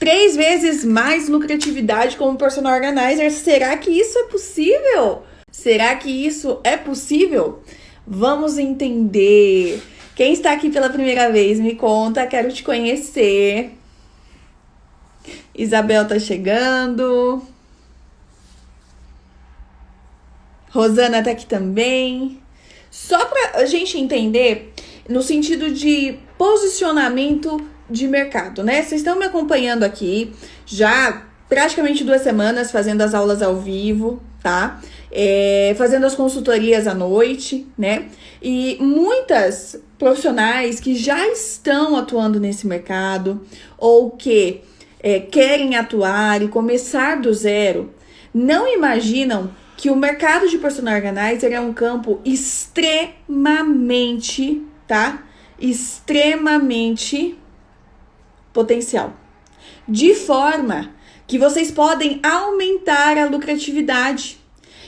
3 vezes mais lucratividade como personal organizer. Será que isso é possível? Será que isso é possível? Vamos entender. Quem está aqui pela primeira vez, me conta, quero te conhecer. Isabel tá chegando. Rosana tá aqui também. Só pra a gente entender no sentido de posicionamento de mercado, né? Vocês estão me acompanhando aqui já praticamente 2 semanas fazendo as aulas ao vivo, tá? Fazendo as consultorias à noite, né? E muitas profissionais que já estão atuando nesse mercado ou que querem atuar e começar do zero, não imaginam que o mercado de personal organizer é um campo extremamente, tá? Extremamente potencial. De forma que vocês podem aumentar a lucratividade.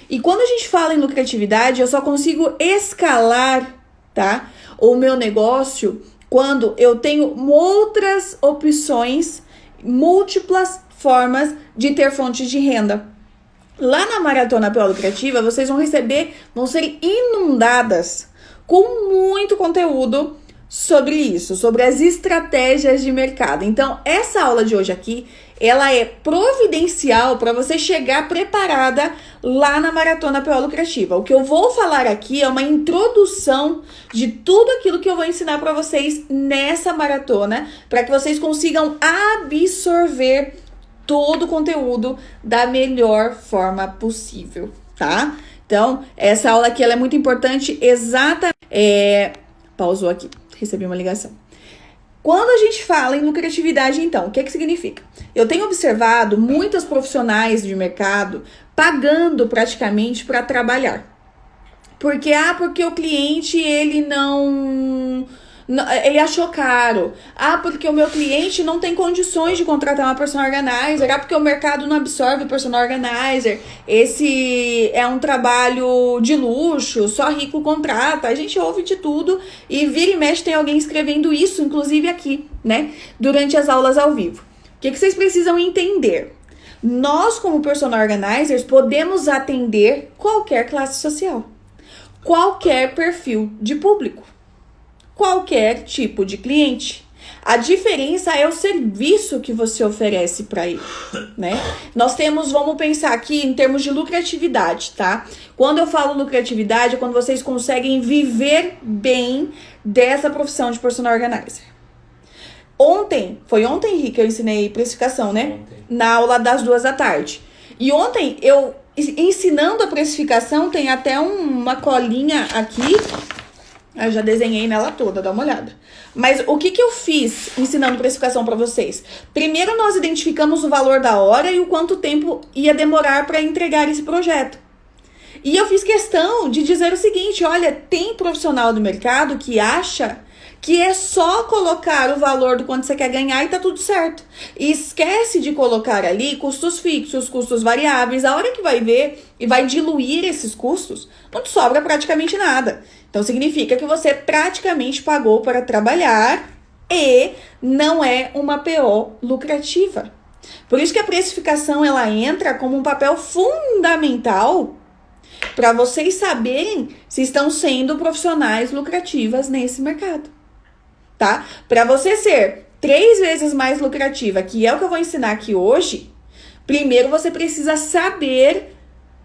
E quando a gente fala em lucratividade, eu só consigo escalar, tá? O meu negócio quando eu tenho outras opções, múltiplas formas de ter fontes de renda. Lá na Maratona PO Lucrativa, vocês vão ser inundadas com muito conteúdo sobre isso, sobre as estratégias de mercado. Então, essa aula de hoje aqui, ela é providencial para você chegar preparada lá na Maratona PO Lucrativa. O que eu vou falar aqui é uma introdução de tudo aquilo que eu vou ensinar para vocês nessa maratona, para que vocês consigam absorver todo o conteúdo da melhor forma possível, tá? Então, essa aula aqui ela é muito importante, pausou aqui, recebi uma ligação. Quando a gente fala em lucratividade, então, o que significa? Eu tenho observado muitos profissionais de mercado pagando praticamente para trabalhar. Porque o cliente, ele ele achou caro. Porque o meu cliente não tem condições de contratar uma personal organizer. Porque o mercado não absorve o personal organizer. Esse é um trabalho de luxo, só rico contrata. A gente ouve de tudo e vira e mexe tem alguém escrevendo isso, inclusive aqui, né? Durante as aulas ao vivo. O que vocês precisam entender? Nós, como personal organizers, podemos atender qualquer classe social, qualquer perfil de público, qualquer tipo de cliente. A diferença é o serviço que você oferece para ele, né? Vamos pensar aqui em termos de lucratividade, tá? Quando eu falo lucratividade, é quando vocês conseguem viver bem dessa profissão de personal organizer. Foi ontem, Henrique, que eu ensinei precificação, né? Ontem. Na aula das 14h. E ontem, eu ensinando a precificação, tem até uma colinha aqui. Eu já desenhei nela toda, dá uma olhada. Mas o que eu fiz ensinando precificação para vocês? Primeiro, nós identificamos o valor da hora e o quanto tempo ia demorar para entregar esse projeto. E eu fiz questão de dizer o seguinte, olha, tem profissional do mercado que acha que é só colocar o valor do quanto você quer ganhar e tá tudo certo. E esquece de colocar ali custos fixos, custos variáveis. A hora que vai ver e vai diluir esses custos, não te sobra praticamente nada. Então, significa que você praticamente pagou para trabalhar e não é uma PO lucrativa. Por isso que a precificação, ela entra como um papel fundamental para vocês saberem se estão sendo profissionais lucrativas nesse mercado, tá? Para você ser 3 vezes mais lucrativa, que é o que eu vou ensinar aqui hoje, primeiro você precisa saber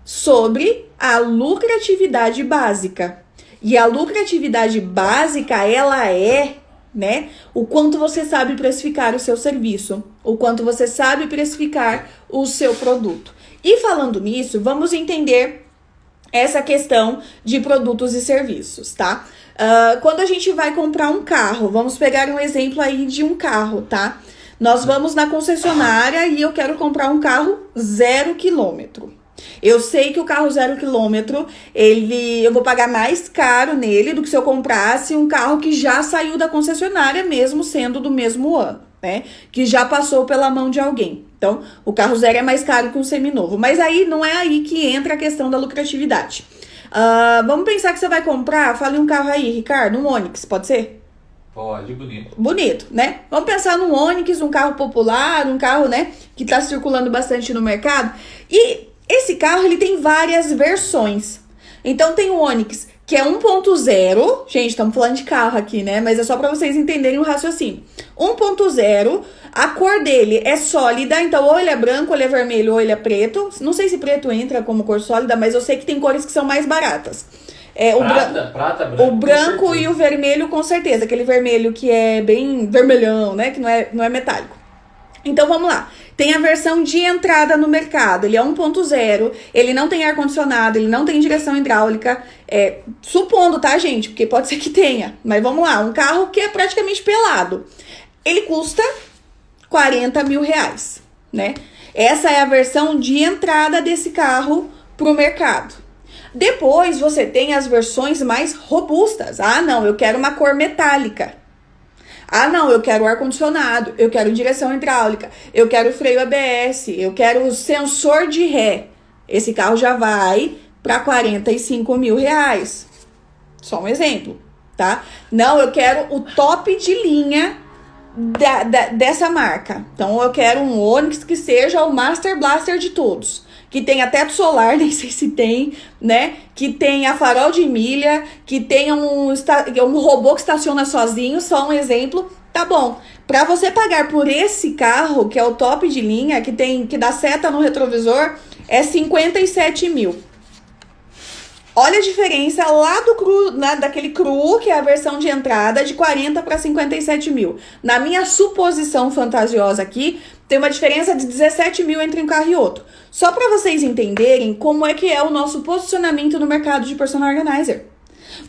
sobre a lucratividade básica. E a lucratividade básica, ela é, né, o quanto você sabe precificar o seu serviço, o quanto você sabe precificar o seu produto. E falando nisso, vamos entender essa questão de produtos e serviços, tá? Quando a gente vai comprar um carro, vamos pegar um exemplo aí de um carro, tá? Nós vamos na concessionária e eu quero comprar um carro 0 km. Eu sei que o carro 0 km, eu vou pagar mais caro nele do que se eu comprasse um carro que já saiu da concessionária, mesmo sendo do mesmo ano, né? Que já passou pela mão de alguém. Então, o carro 0 é mais caro que um seminovo. Mas aí não é aí que entra a questão da lucratividade. Vamos pensar que você vai comprar, fale um carro aí, Ricardo, um Onix, pode ser? Pode, bonito. Bonito, né? Vamos pensar num Onix, um carro popular, um carro, né, que tá circulando bastante no mercado. E esse carro, ele tem várias versões. Então, tem o Onix, que é 1.0. Gente, estamos falando de carro aqui, né? Mas é só para vocês entenderem o raciocínio. 1.0, a cor dele é sólida, então ou ele é branco, ou ele é vermelho, ou ele é preto. Não sei se preto entra como cor sólida, mas eu sei que tem cores que são mais baratas. Prata, branco. O branco e o vermelho, com certeza. Aquele vermelho que é bem vermelhão, né? Que não é metálico. Então, vamos lá. Tem a versão de entrada no mercado. Ele é 1.0, ele não tem ar-condicionado, ele não tem direção hidráulica. Supondo, tá, gente? Porque pode ser que tenha. Mas vamos lá. Um carro que é praticamente pelado. Ele custa 40 mil reais, né? Essa é a versão de entrada desse carro pro mercado. Depois você tem as versões mais robustas. Ah, não, eu quero uma cor metálica. Ah, não, eu quero ar-condicionado, eu quero direção hidráulica, eu quero freio ABS, eu quero sensor de ré. Esse carro já vai para 45 mil reais. Só um exemplo, tá? Não, eu quero o top de linha dessa marca. Então, eu quero um Onix que seja o Master Blaster de todos. Que tenha teto solar, nem sei se tem, né? Que tenha farol de milha, que tenha um robô que estaciona sozinho, só um exemplo. Tá bom. Pra você pagar por esse carro, que é o top de linha, que dá seta no retrovisor, é 57 mil. Olha a diferença lá do cru, daquele cru, que é a versão de entrada, de 40 para 57 mil. Na minha suposição fantasiosa aqui, tem uma diferença de 17 mil entre um carro e outro. Só para vocês entenderem como é que é o nosso posicionamento no mercado de personal organizer.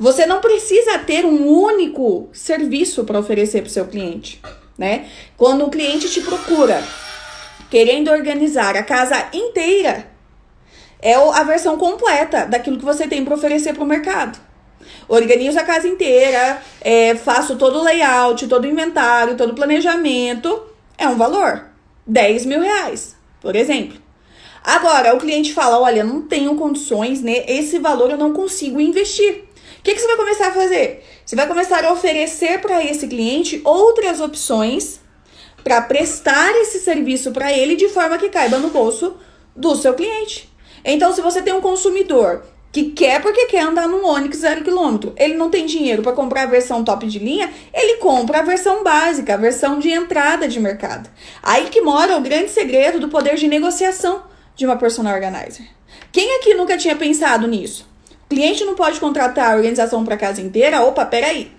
Você não precisa ter um único serviço para oferecer para o seu cliente, né? Quando o cliente te procura querendo organizar a casa inteira, é a versão completa daquilo que você tem para oferecer para o mercado. Organizo a casa inteira, faço todo o layout, todo o inventário, todo o planejamento. É um valor. 10 mil reais, por exemplo. Agora, o cliente fala, olha, não tenho condições, né? Esse valor eu não consigo investir. O que você vai começar a fazer? Você vai começar a oferecer para esse cliente outras opções para prestar esse serviço para ele de forma que caiba no bolso do seu cliente. Então, se você tem um consumidor que quer porque quer andar num Onix 0 km, ele não tem dinheiro para comprar a versão top de linha, ele compra a versão básica, a versão de entrada de mercado. Aí que mora o grande segredo do poder de negociação de uma personal organizer. Quem aqui nunca tinha pensado nisso? O cliente não pode contratar a organização para a casa inteira? Opa, peraí.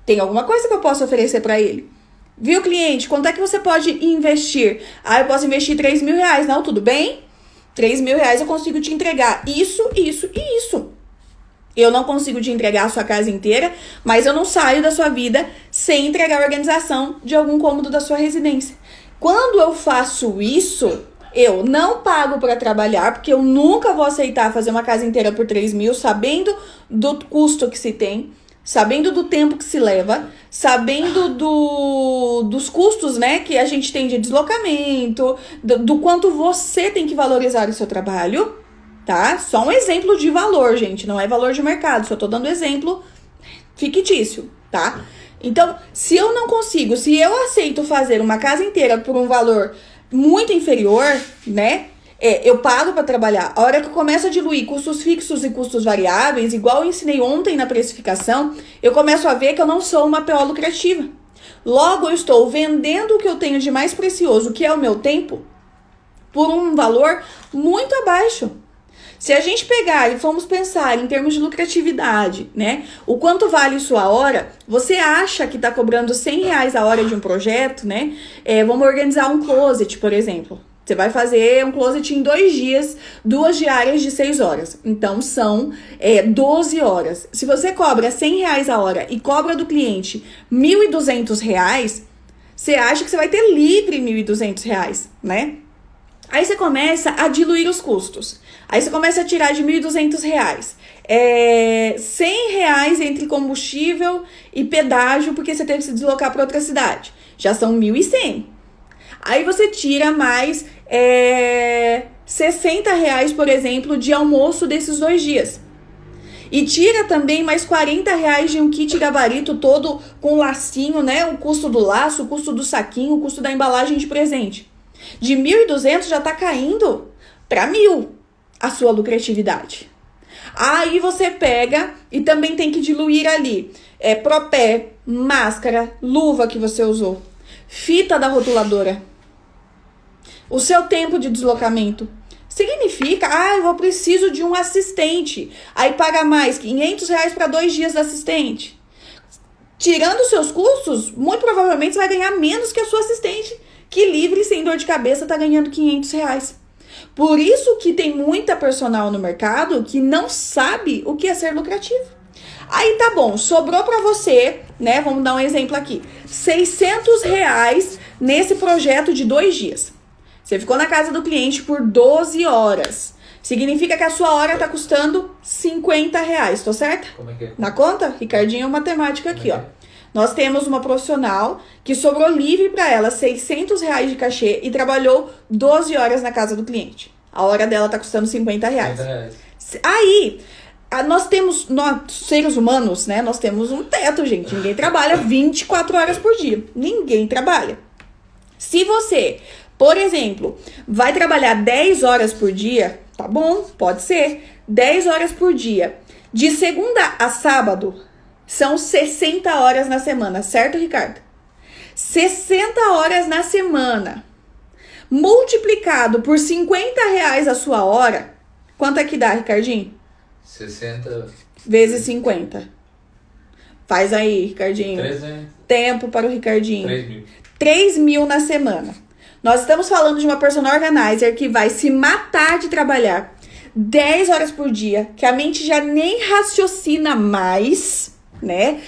Tem alguma coisa que eu posso oferecer para ele? Viu, cliente? Quanto é que você pode investir? Ah, eu posso investir 3 mil reais. Não, tudo bem? 3 mil reais eu consigo te entregar isso, isso e isso. Eu não consigo te entregar a sua casa inteira, mas eu não saio da sua vida sem entregar a organização de algum cômodo da sua residência. Quando eu faço isso, eu não pago para trabalhar, porque eu nunca vou aceitar fazer uma casa inteira por 3 mil, sabendo do custo que se tem, sabendo do tempo que se leva, sabendo dos custos, né, que a gente tem de deslocamento, do quanto você tem que valorizar o seu trabalho, tá? Só um exemplo de valor, gente, não é valor de mercado, só tô dando exemplo fictício, tá? Então, se eu não consigo, se eu aceito fazer uma casa inteira por um valor muito inferior, né? Eu pago para trabalhar. A hora que eu começo a diluir custos fixos e custos variáveis, igual eu ensinei ontem na precificação, eu começo a ver que eu não sou uma PO lucrativa. Logo, eu estou vendendo o que eu tenho de mais precioso, que é o meu tempo, por um valor muito abaixo. Se a gente pegar e formos pensar em termos de lucratividade, né? O quanto vale sua hora, você acha que está cobrando 100 reais a hora de um projeto, né? Vamos organizar um closet, por exemplo. Você vai fazer um closet em 2 dias, 2 diárias de 6 horas. Então, são 12 horas. Se você cobra 100 reais a hora e cobra do cliente 1.200 reais, você acha que você vai ter livre 1.200 reais, né? Aí você começa a diluir os custos. Aí você começa a tirar de 1.200 reais. 100 reais entre combustível e pedágio, porque você teve que se deslocar para outra cidade. Já são 1.100. Aí você tira mais 60 reais, por exemplo, de almoço desses 2 dias. E tira também mais R$40 de um kit gabarito todo com lacinho, né? O custo do laço, o custo do saquinho, o custo da embalagem de presente. De 1.200 já tá caindo para 1.000 a sua lucratividade. Aí você pega e também tem que diluir ali propé, máscara, luva que você usou, fita da rotuladora, o seu tempo de deslocamento. Significa, eu preciso de um assistente. Aí paga mais, R$500 para 2 dias de assistente. Tirando os seus custos, muito provavelmente você vai ganhar menos que a sua assistente, que livre, sem dor de cabeça, tá ganhando R$500. Por isso que tem muita personal no mercado que não sabe o que é ser lucrativo. Aí tá bom, sobrou para você, né? Vamos dar um exemplo aqui. R$600 nesse projeto de 2 dias. Você ficou na casa do cliente por 12 horas. Significa que a sua hora tá custando R$50, tô certo? Como é que é? Na conta? Ricardinho, matemática aqui, ó. Nós temos uma profissional que sobrou livre para ela R$600 de cachê e trabalhou 12 horas na casa do cliente. A hora dela tá custando R$50. Aí, nós seres humanos, né? Nós temos um teto, gente. Ninguém trabalha 24 horas por dia. Ninguém trabalha. Se você, por exemplo, vai trabalhar 10 horas por dia, tá bom, pode ser. 10 horas por dia. De segunda a sábado, são 60 horas na semana, certo, Ricardo? 60 horas na semana, multiplicado por R$50 a sua hora, quanto é que dá, Ricardinho? 60 vezes 50. Faz aí, Ricardinho. 300. Tempo para o Ricardinho. 3.000. 3.000 na semana. Nós estamos falando de uma personal organizer que vai se matar de trabalhar 10 horas por dia, que a mente já nem raciocina mais, né?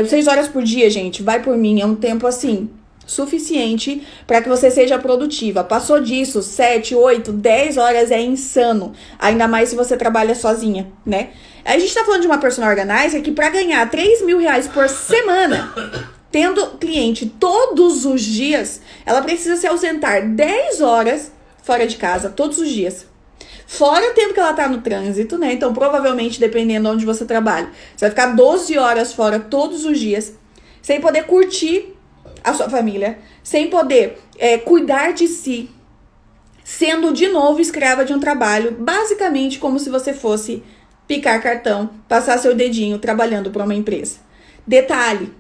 6 horas por dia, gente, vai por mim, é um tempo assim suficiente para que você seja produtiva. Passou disso, 7, 8, 10 horas é insano, ainda mais se você trabalha sozinha, né? A gente tá falando de uma personal organizer que para ganhar R$3.000 por semana, tendo cliente todos os dias, ela precisa se ausentar 10 horas fora de casa todos os dias. Fora o tempo que ela tá no trânsito, né? Então, provavelmente, dependendo de onde você trabalha, você vai ficar 12 horas fora todos os dias, sem poder curtir a sua família, sem poder cuidar de si, sendo de novo escrava de um trabalho, basicamente como se você fosse picar cartão, passar seu dedinho trabalhando para uma empresa. Detalhe,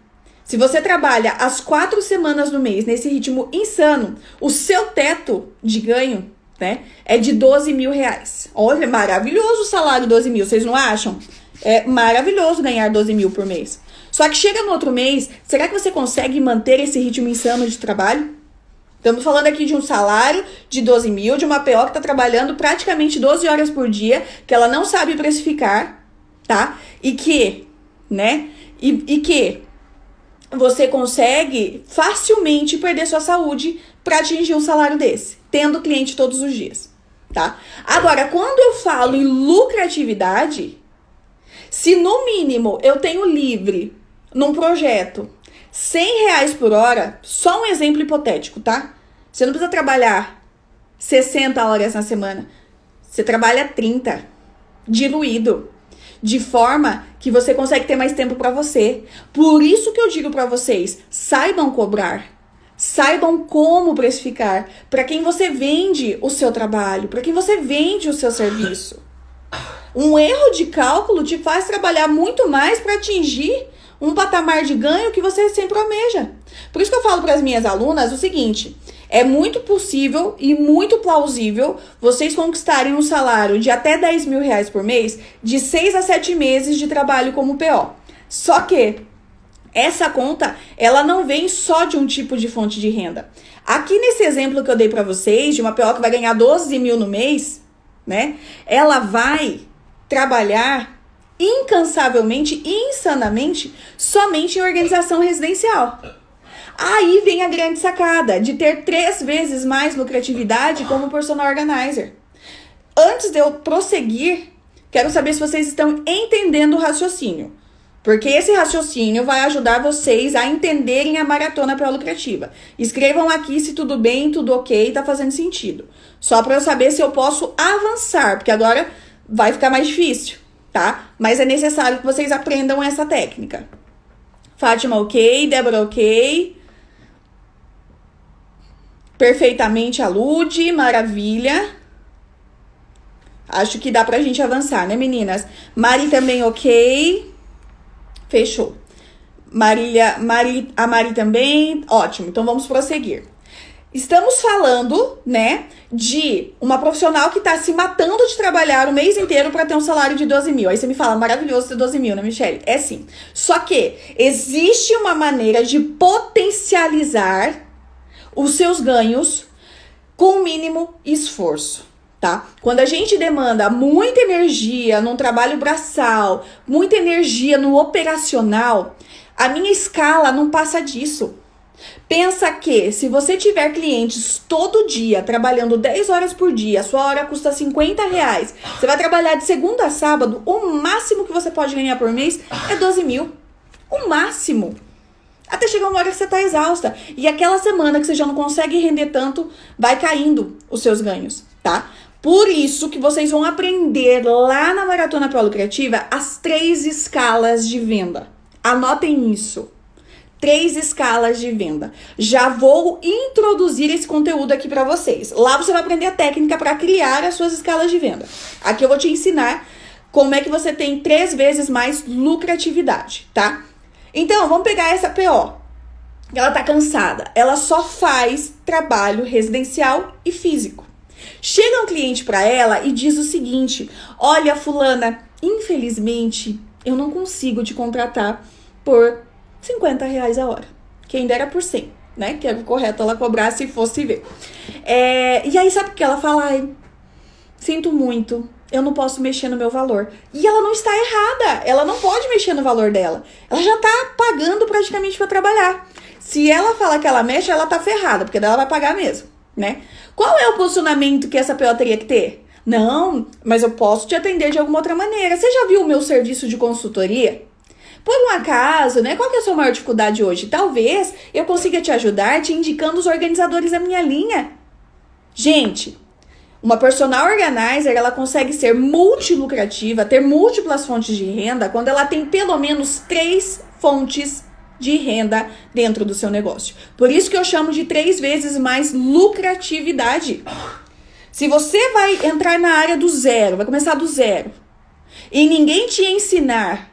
se você trabalha as 4 semanas no mês nesse ritmo insano, o seu teto de ganho, né, é de R$12.000. Olha, maravilhoso o salário 12 mil, vocês não acham? É maravilhoso ganhar 12 mil por mês. Só que chega no outro mês, será que você consegue manter esse ritmo insano de trabalho? Estamos falando aqui de um salário de 12 mil, de uma PO que está trabalhando praticamente 12 horas por dia, que ela não sabe precificar, tá? E que, né? E que você consegue facilmente perder sua saúde para atingir um salário desse, tendo cliente todos os dias, tá? Agora, quando eu falo em lucratividade, se no mínimo eu tenho livre num projeto R$100 por hora, só um exemplo hipotético, tá? Você não precisa trabalhar 60 horas na semana, você trabalha 30, diluído, de forma que você consegue ter mais tempo para você. Por isso que eu digo para vocês, saibam cobrar, saibam como precificar, para quem você vende o seu trabalho, para quem você vende o seu serviço. Um erro de cálculo te faz trabalhar muito mais para atingir um patamar de ganho que você sempre almeja. Por isso que eu falo para as minhas alunas o seguinte: é muito possível e muito plausível vocês conquistarem um salário de até R$10.000 por mês de 6 a 7 meses de trabalho como PO. Só que essa conta, ela não vem só de um tipo de fonte de renda. Aqui nesse exemplo que eu dei para vocês, de uma PO que vai ganhar 12 mil no mês, né? Ela vai trabalhar incansavelmente e insanamente somente em organização residencial. Aí vem a grande sacada de ter 3 vezes mais lucratividade como personal organizer. Antes de eu prosseguir, quero saber se vocês estão entendendo o raciocínio. Porque esse raciocínio vai ajudar vocês a entenderem a maratona pró-lucrativa. Escrevam aqui se tudo bem, tudo ok, tá fazendo sentido. Só para eu saber se eu posso avançar, porque agora vai ficar mais difícil. tá? Mas é necessário que vocês aprendam essa técnica. Fátima, ok. Débora, ok. Perfeitamente a Lud, maravilha. Acho que dá pra gente avançar, né, meninas? Mari também ok. Fechou. A Mari também, ótimo. Então vamos prosseguir. Estamos falando, né, de uma profissional que tá se matando de trabalhar o mês inteiro para ter um salário de 12 mil. Aí você me fala, maravilhoso ter 12 mil, né, Michelle? É sim. Só que existe uma maneira de potencializar os seus ganhos com o mínimo esforço, tá? Quando a gente demanda muita energia num trabalho braçal, muita energia no operacional, a minha escala não passa disso. Pensa que se você tiver clientes todo dia, trabalhando 10 horas por dia, a sua hora custa R$50, você vai trabalhar de segunda a sábado, o máximo que você pode ganhar por mês é 12 mil. O máximo. Até chegar uma hora que você tá exausta. E aquela semana que você já não consegue render tanto, vai caindo os seus ganhos, tá? Por isso que vocês vão aprender lá na Maratona Pro Lucrativa as 3 escalas de venda. Anotem isso. 3 escalas de venda. Já vou introduzir esse conteúdo aqui para vocês. Lá você vai aprender a técnica para criar as suas escalas de venda. Aqui eu vou te ensinar como é que você tem 3 vezes mais lucratividade, tá? Então, vamos pegar essa PO. Ela tá cansada. Ela só faz trabalho residencial e físico. Chega um cliente para ela e diz o seguinte: olha, fulana, infelizmente, eu não consigo te contratar por R$50 a hora. Quem dera por 100, né? Que é o correto ela cobrar se fosse ver. E aí, sabe o que ela fala? Ai, sinto muito, eu não posso mexer no meu valor. E ela não está errada. Ela não pode mexer no valor dela. Ela já tá pagando praticamente para trabalhar. Se ela falar que ela mexe, ela tá ferrada, porque daí ela vai pagar mesmo, né? Qual é o posicionamento que essa PO teria que ter? Não, mas eu posso te atender de alguma outra maneira. Você já viu o meu serviço de consultoria? Por um acaso, né? Qual que é a sua maior dificuldade hoje? Talvez eu consiga te ajudar te indicando os organizadores da minha linha. Gente, uma personal organizer, ela consegue ser multilucrativa, ter múltiplas fontes de renda quando ela tem pelo menos 3 fontes de renda dentro do seu negócio. Por isso que eu chamo de 3 vezes mais lucratividade. Se você vai entrar na área do zero, vai começar do zero, e ninguém te ensinar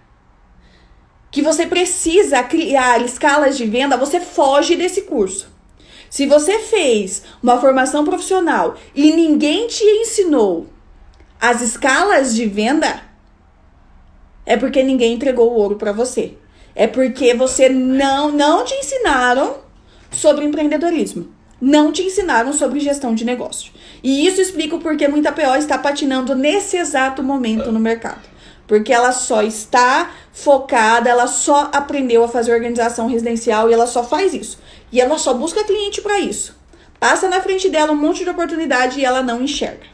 que você precisa criar escalas de venda, você foge desse curso. Se você fez uma formação profissional e ninguém te ensinou as escalas de venda, é porque ninguém entregou o ouro para você. É porque você não te ensinaram sobre empreendedorismo. Não te ensinaram sobre gestão de negócio. E isso explica o porquê muita PO está patinando nesse exato momento no mercado. Porque ela só está focada, ela só aprendeu a fazer organização residencial e ela só faz isso. E ela só busca cliente para isso. Passa na frente dela um monte de oportunidade e ela não enxerga,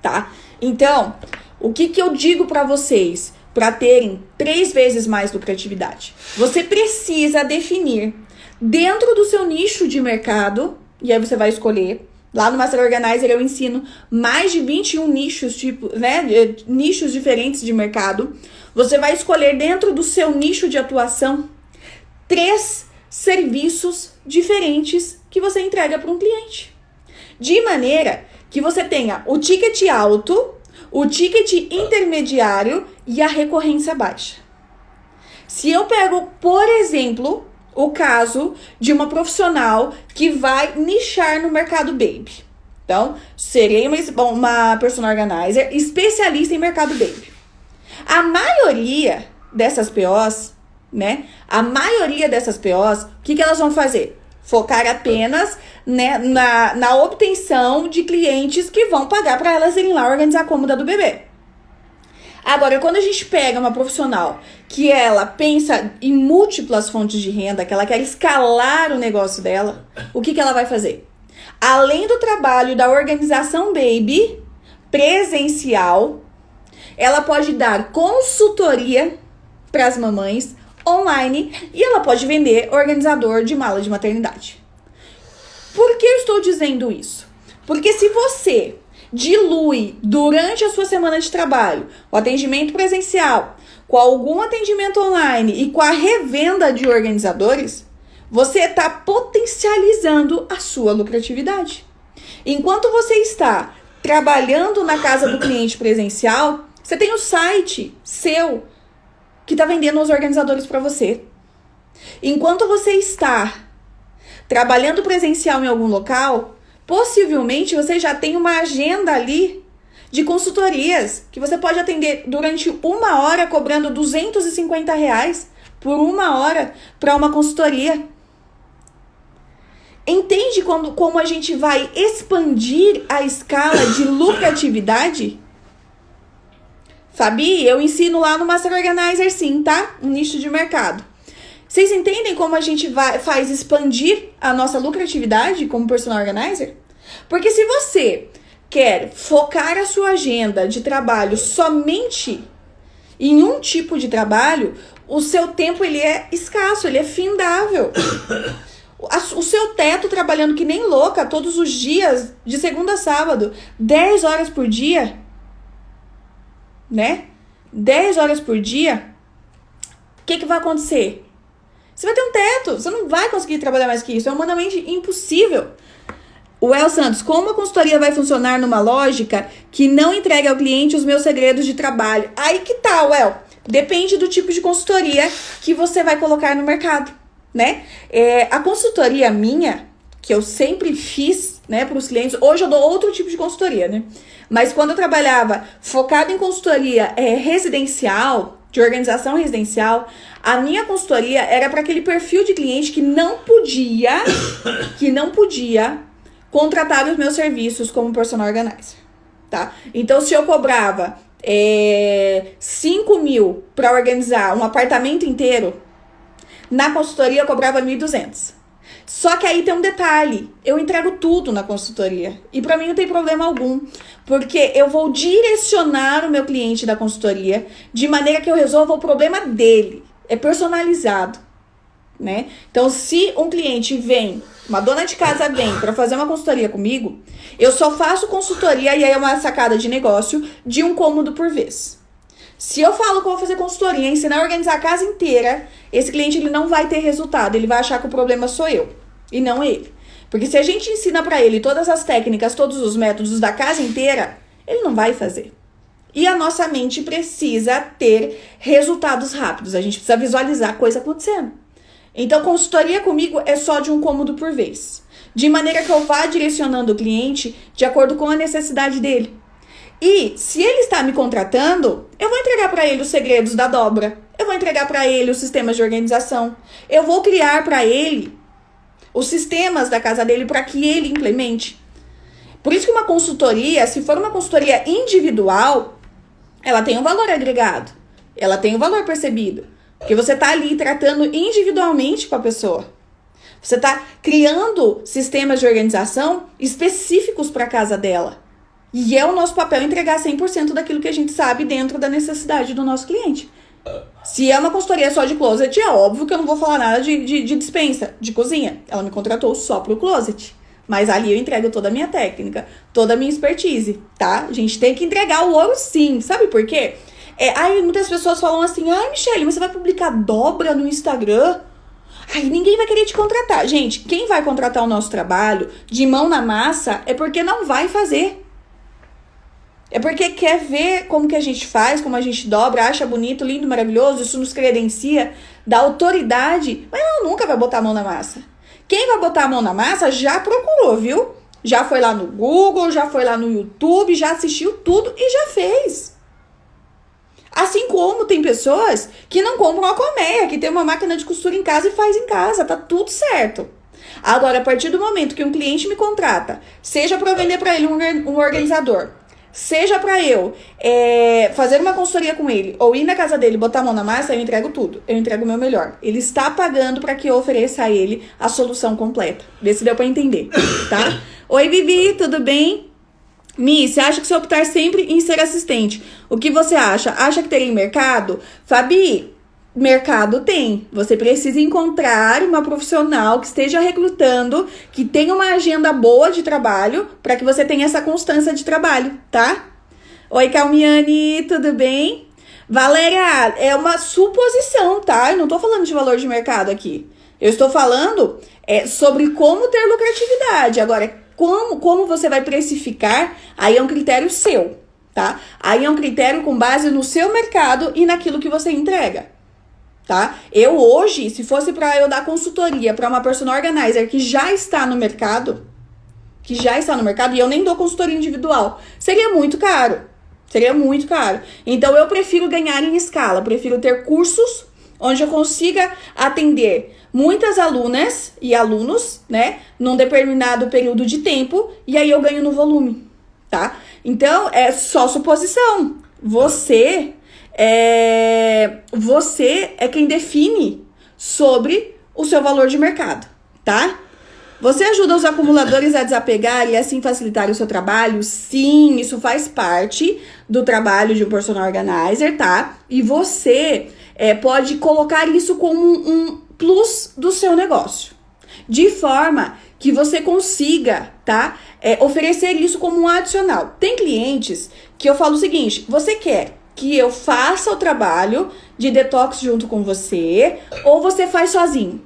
tá? Então, o que eu digo para vocês para terem 3 vezes mais lucratividade? Você precisa definir dentro do seu nicho de mercado, e aí você vai escolher. Lá no Master Organizer eu ensino mais de 21 nichos, nichos diferentes de mercado. Você vai escolher dentro do seu nicho de atuação 3 serviços diferentes que você entrega para um cliente. De maneira que você tenha o ticket alto, o ticket intermediário e a recorrência baixa. Se eu pego, por exemplo, o caso de uma profissional que vai nichar no mercado baby. Então, serei uma personal organizer especialista em mercado baby. A maioria dessas POs, né? A maioria dessas POs, o que elas vão fazer? Focar apenas, né, na obtenção de clientes que vão pagar para elas irem lá organizar a cômoda do bebê. Agora, quando a gente pega uma profissional que ela pensa em múltiplas fontes de renda, que ela quer escalar o negócio dela, o que ela vai fazer? Além do trabalho da organização baby presencial, ela pode dar consultoria para as mamães online e ela pode vender organizador de mala de maternidade. Por que eu estou dizendo isso? Porque se você dilui durante a sua semana de trabalho o atendimento presencial com algum atendimento online e com a revenda de organizadores, você está potencializando a sua lucratividade. Enquanto você está trabalhando na casa do cliente presencial, você tem o site seu que está vendendo os organizadores para você. Enquanto você está trabalhando presencial em algum local, possivelmente você já tem uma agenda ali de consultorias que você pode atender durante 1 hora cobrando R$250 por 1 hora para uma consultoria. Entende como a gente vai expandir a escala de lucratividade? Fabi, eu ensino lá no Master Organizer sim, tá? Um nicho de mercado. Vocês entendem como a gente faz expandir a nossa lucratividade como personal organizer? Porque se você quer focar a sua agenda de trabalho somente em um tipo de trabalho, o seu tempo ele é escasso, ele é findável. O seu teto trabalhando que nem louca todos os dias, de segunda a sábado, 10 horas por dia, né? 10 horas por dia, o que vai acontecer? Você vai ter um teto, você não vai conseguir trabalhar mais que isso, é humanamente impossível. O El Santos, como a consultoria vai funcionar numa lógica que não entregue ao cliente os meus segredos de trabalho? Aí que tá, El. Depende do tipo de consultoria que você vai colocar no mercado, né? A consultoria minha, que eu sempre fiz, né, para os clientes, hoje eu dou outro tipo de consultoria, né? Mas quando eu trabalhava focado em consultoria residencial, de organização residencial, a minha consultoria era para aquele perfil de cliente que não podia contratar os meus serviços como personal organizer, tá? Então, se eu cobrava 5 mil para organizar um apartamento inteiro, na consultoria eu cobrava 1.200. Só que aí tem um detalhe, eu entrego tudo na consultoria. E para mim não tem problema algum, porque eu vou direcionar o meu cliente da consultoria de maneira que eu resolva o problema dele. É personalizado, né? Então, se um cliente vem, uma dona de casa vem para fazer uma consultoria comigo, eu só faço consultoria, e aí é uma sacada de negócio, de um cômodo por vez. Se eu falo que eu vou fazer consultoria, ensinar a organizar a casa inteira, esse cliente ele não vai ter resultado, ele vai achar que o problema sou eu e não ele. Porque se a gente ensina para ele todas as técnicas, todos os métodos da casa inteira, ele não vai fazer. E a nossa mente precisa ter resultados rápidos, a gente precisa visualizar a coisa acontecendo. Então, consultoria comigo é só de um cômodo por vez, de maneira que eu vá direcionando o cliente de acordo com a necessidade dele. E se ele está me contratando, eu vou entregar para ele os segredos da dobra, eu vou entregar para ele os sistemas de organização, eu vou criar para ele os sistemas da casa dele para que ele implemente. Por isso que uma consultoria, se for uma consultoria individual, ela tem um valor agregado, ela tem um valor percebido, porque você está ali tratando individualmente com a pessoa. Você está criando sistemas de organização específicos para a casa dela. E é o nosso papel entregar 100% daquilo que a gente sabe dentro da necessidade do nosso cliente. Se é uma consultoria só de closet, é óbvio que eu não vou falar nada de despensa, de cozinha. Ela me contratou só pro closet. Mas ali eu entrego toda a minha técnica, toda a minha expertise, tá? A gente tem que entregar o ouro sim. Sabe por quê? Muitas pessoas falam assim, Michele, você vai publicar dobra no Instagram? Ninguém vai querer te contratar. Gente, quem vai contratar o nosso trabalho de mão na massa é porque não vai fazer. É porque quer ver como que a gente faz, como a gente dobra, acha bonito, lindo, maravilhoso, isso nos credencia, dá autoridade, mas ela nunca vai botar a mão na massa. Quem vai botar a mão na massa já procurou, viu? Já foi lá no Google, já foi lá no YouTube, já assistiu tudo e já fez. Assim como tem pessoas que não compram a colmeia, que tem uma máquina de costura em casa e faz em casa, tá tudo certo. Agora, a partir do momento que um cliente me contrata, seja para vender para ele um organizador, seja para eu fazer uma consultoria com ele, ou ir na casa dele, botar a mão na massa, eu entrego tudo. Eu entrego o meu melhor. Ele está pagando para que eu ofereça a ele a solução completa. Vê se deu para entender, tá? Oi, Vivi, tudo bem? Mi, você acha que se eu optar sempre em ser assistente, o que você acha? Acha que teria mercado? Fabi, mercado tem. Você precisa encontrar uma profissional que esteja recrutando, que tenha uma agenda boa de trabalho, para que você tenha essa constância de trabalho, tá? Oi, Calmiane, tudo bem? Valéria, é uma suposição, tá? Eu não tô falando de valor de mercado aqui. Eu estou falando sobre como ter lucratividade. Agora, como você vai precificar, aí é um critério seu, tá? Aí é um critério com base no seu mercado e naquilo que você entrega, tá? Eu hoje, se fosse para eu dar consultoria para uma personal organizer que já está no mercado, e eu nem dou consultoria individual, seria muito caro. Então, eu prefiro ganhar em escala, prefiro ter cursos onde eu consiga atender muitas alunas e alunos, né, num determinado período de tempo, e aí eu ganho no volume, tá? Então, é só suposição. Você é quem define sobre o seu valor de mercado, tá? Você ajuda os acumuladores a desapegar e assim facilitar o seu trabalho? Sim, isso faz parte do trabalho de um personal organizer, tá? E você pode colocar isso como um plus do seu negócio, de forma que você consiga, tá? Oferecer isso como um adicional. Tem clientes que eu falo o seguinte: você quer que eu faça o trabalho de detox junto com você, ou você faz sozinho,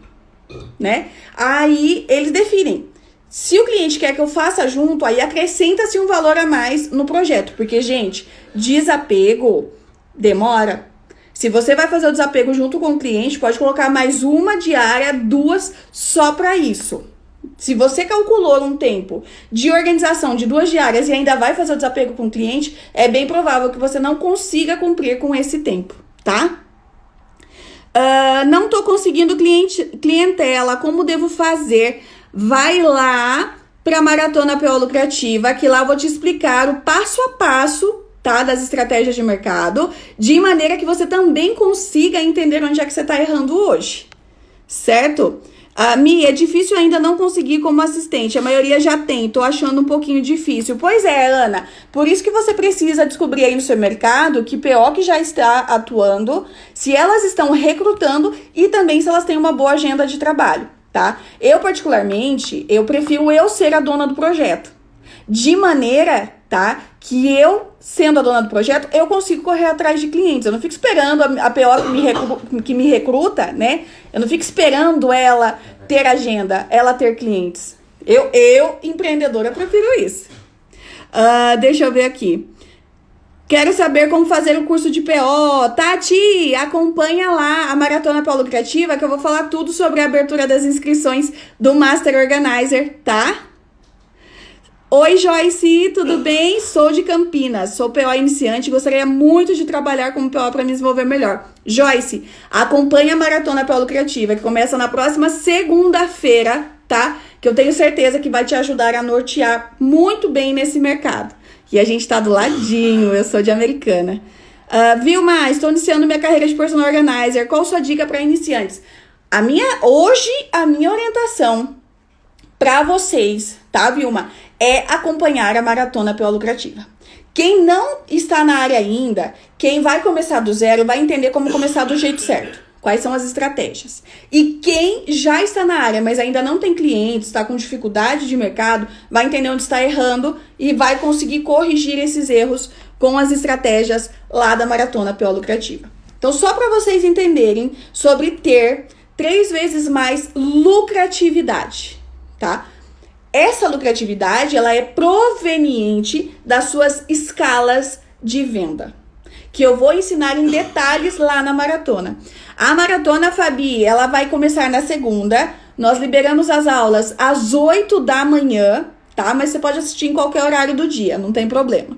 né? Aí eles definem. Se o cliente quer que eu faça junto, aí acrescenta-se um valor a mais no projeto, porque, gente, desapego demora. Se você vai fazer o desapego junto com o cliente, pode colocar mais uma diária, 2 só para isso. Se você calculou um tempo de organização de 2 diárias e ainda vai fazer o desapego com o cliente, é bem provável que você não consiga cumprir com esse tempo, tá? Não tô conseguindo clientela, como devo fazer? Vai lá pra Maratona PO Lucrativa, que lá eu vou te explicar o passo a passo, tá, das estratégias de mercado, de maneira que você também consiga entender onde é que você tá errando hoje, certo? Mi, é difícil ainda não conseguir como assistente, a maioria já tem, tô achando um pouquinho difícil. Pois é, Ana, por isso que você precisa descobrir aí no seu mercado que PO que já está atuando, se elas estão recrutando e também se elas têm uma boa agenda de trabalho, tá? Eu, particularmente, eu prefiro eu ser a dona do projeto, de maneira, tá, que eu, sendo a dona do projeto, eu consigo correr atrás de clientes. Eu não fico esperando a PO que me recruta, né? Eu não fico esperando ela ter agenda, ela ter clientes. Eu empreendedora, prefiro isso. Deixa eu ver aqui. Quero saber como fazer o curso de PO. Tati, acompanha lá a Maratona PO Lucrativa, que eu vou falar tudo sobre a abertura das inscrições do Master Organizer, tá? Oi, Joyce, tudo bem? Sou de Campinas, sou PO iniciante e gostaria muito de trabalhar como PO para me desenvolver melhor. Joyce, acompanha a Maratona PO Lucrativa, que começa na próxima segunda-feira, tá? Que eu tenho certeza que vai te ajudar a nortear muito bem nesse mercado. E a gente tá do ladinho, eu sou de Americana. Vilma, estou iniciando minha carreira de personal organizer. Qual sua dica para iniciantes? Hoje, a minha orientação para vocês, tá, Vilma, é acompanhar a Maratona PO Lucrativa. Quem não está na área ainda, quem vai começar do zero, vai entender como começar do jeito certo. Quais são as estratégias. E quem já está na área, mas ainda não tem clientes, está com dificuldade de mercado, vai entender onde está errando e vai conseguir corrigir esses erros com as estratégias lá da Maratona PO Lucrativa. Então, só para vocês entenderem sobre ter 3 vezes mais lucratividade, tá? Essa lucratividade, ela é proveniente das suas escalas de venda, que eu vou ensinar em detalhes lá na Maratona. A Maratona, Fabi, ela vai começar na segunda. Nós liberamos as aulas às 8 da manhã, tá? Mas você pode assistir em qualquer horário do dia, não tem problema.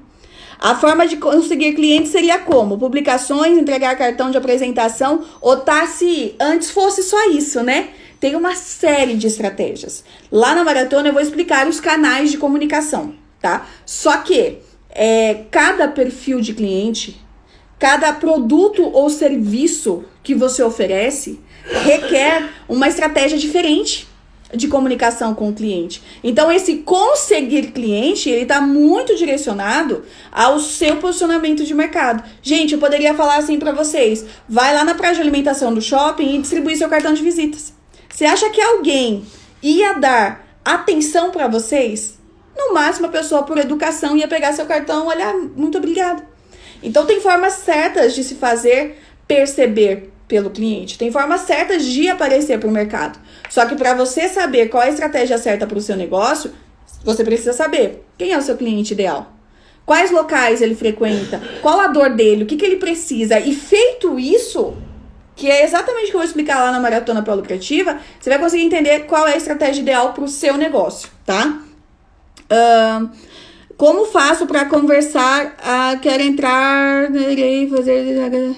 A forma de conseguir clientes seria como? Publicações, entregar cartão de apresentação, ou tá, se antes fosse só isso, né? Tem uma série de estratégias. Lá na Maratona eu vou explicar os canais de comunicação, tá? Só que cada perfil de cliente, cada produto ou serviço que você oferece requer uma estratégia diferente. de comunicação com o cliente. Então, esse conseguir cliente, ele tá muito direcionado ao seu posicionamento de mercado. Gente, eu poderia falar assim pra vocês, vai lá na praça de alimentação do shopping e distribui seu cartão de visitas. Você acha que alguém ia dar atenção pra vocês? No máximo, a pessoa, por educação, ia pegar seu cartão e olhar, muito obrigada. Então, tem formas certas de se fazer perceber pelo cliente. Tem formas certas de aparecer para o mercado. Só que para você saber qual é a estratégia certa para o seu negócio, você precisa saber quem é o seu cliente ideal. Quais locais ele frequenta, qual a dor dele, o que ele precisa. E feito isso, que é exatamente o que eu vou explicar lá na Maratona Pró-Lucrativa, você vai conseguir entender qual é a estratégia ideal para o seu negócio, tá? Como faço para conversar? Quero entrar, irei fazer...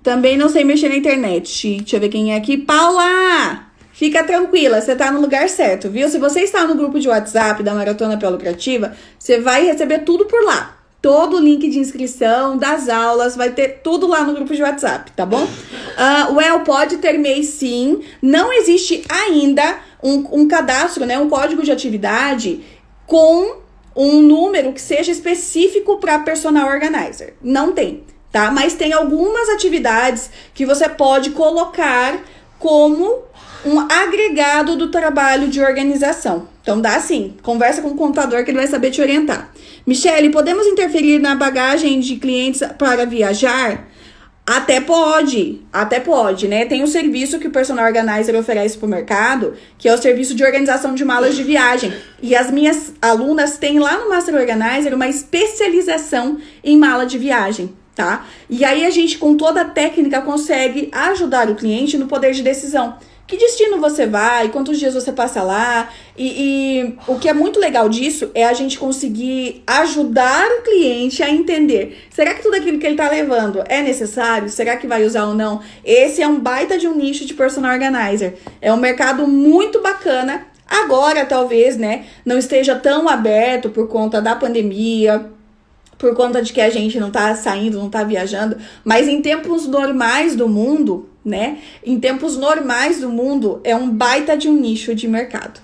Também não sei mexer na internet. Deixa eu ver quem é aqui. Paula! Fica tranquila, você tá no lugar certo, viu? Se você está no grupo de WhatsApp da Maratona Pró-Lucrativa, você vai receber tudo por lá. Todo o link de inscrição das aulas, vai ter tudo lá no grupo de WhatsApp, tá bom? Pode ter MEI sim. Não existe ainda um cadastro, né? Um código de atividade com um número que seja específico para personal organizer. Não tem. Tá? Mas tem algumas atividades que você pode colocar como um agregado do trabalho de organização. Então dá assim, conversa com o contador que ele vai saber te orientar. Michele, podemos interferir na bagagem de clientes para viajar? Até pode, né? Tem um serviço que o Personal Organizer oferece para o mercado, que é o serviço de organização de malas de viagem. E as minhas alunas têm lá no Master Organizer uma especialização em mala de viagem. Tá? E aí a gente, com toda a técnica, consegue ajudar o cliente no poder de decisão. Que destino você vai, quantos dias você passa lá. E o que é muito legal disso é a gente conseguir ajudar o cliente a entender. Será que tudo aquilo que ele tá levando é necessário? Será que vai usar ou não? Esse é um baita de um nicho de personal organizer. É um mercado muito bacana. Agora, talvez, né, não esteja tão aberto por conta da pandemia, por conta de que a gente não tá saindo, não tá viajando, mas em tempos normais do mundo, né? Em tempos normais do mundo, é um baita de um nicho de mercado.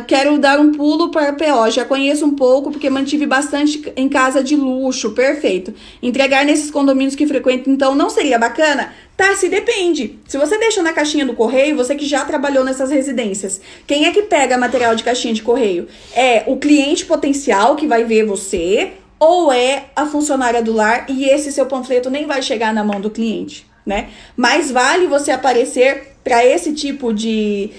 Quero dar um pulo para PO, já conheço um pouco porque mantive bastante em casa de luxo, perfeito. Entregar nesses condomínios que frequento, então, não seria bacana? Tá, se depende. Se você deixa na caixinha do correio, você que já trabalhou nessas residências, quem é que pega material de caixinha de correio? É o cliente potencial que vai ver você ou é a funcionária do lar e esse seu panfleto nem vai chegar na mão do cliente, né? Mais vale você aparecer para esse tipo de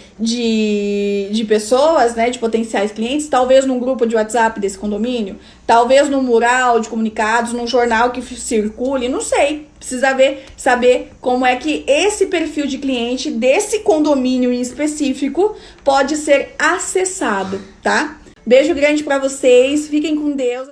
pessoas, né, de potenciais clientes, talvez num grupo de WhatsApp desse condomínio, talvez num mural de comunicados, num jornal que circule, não sei. Precisa saber como é que esse perfil de cliente desse condomínio em específico pode ser acessado, tá? Beijo grande para vocês, fiquem com Deus.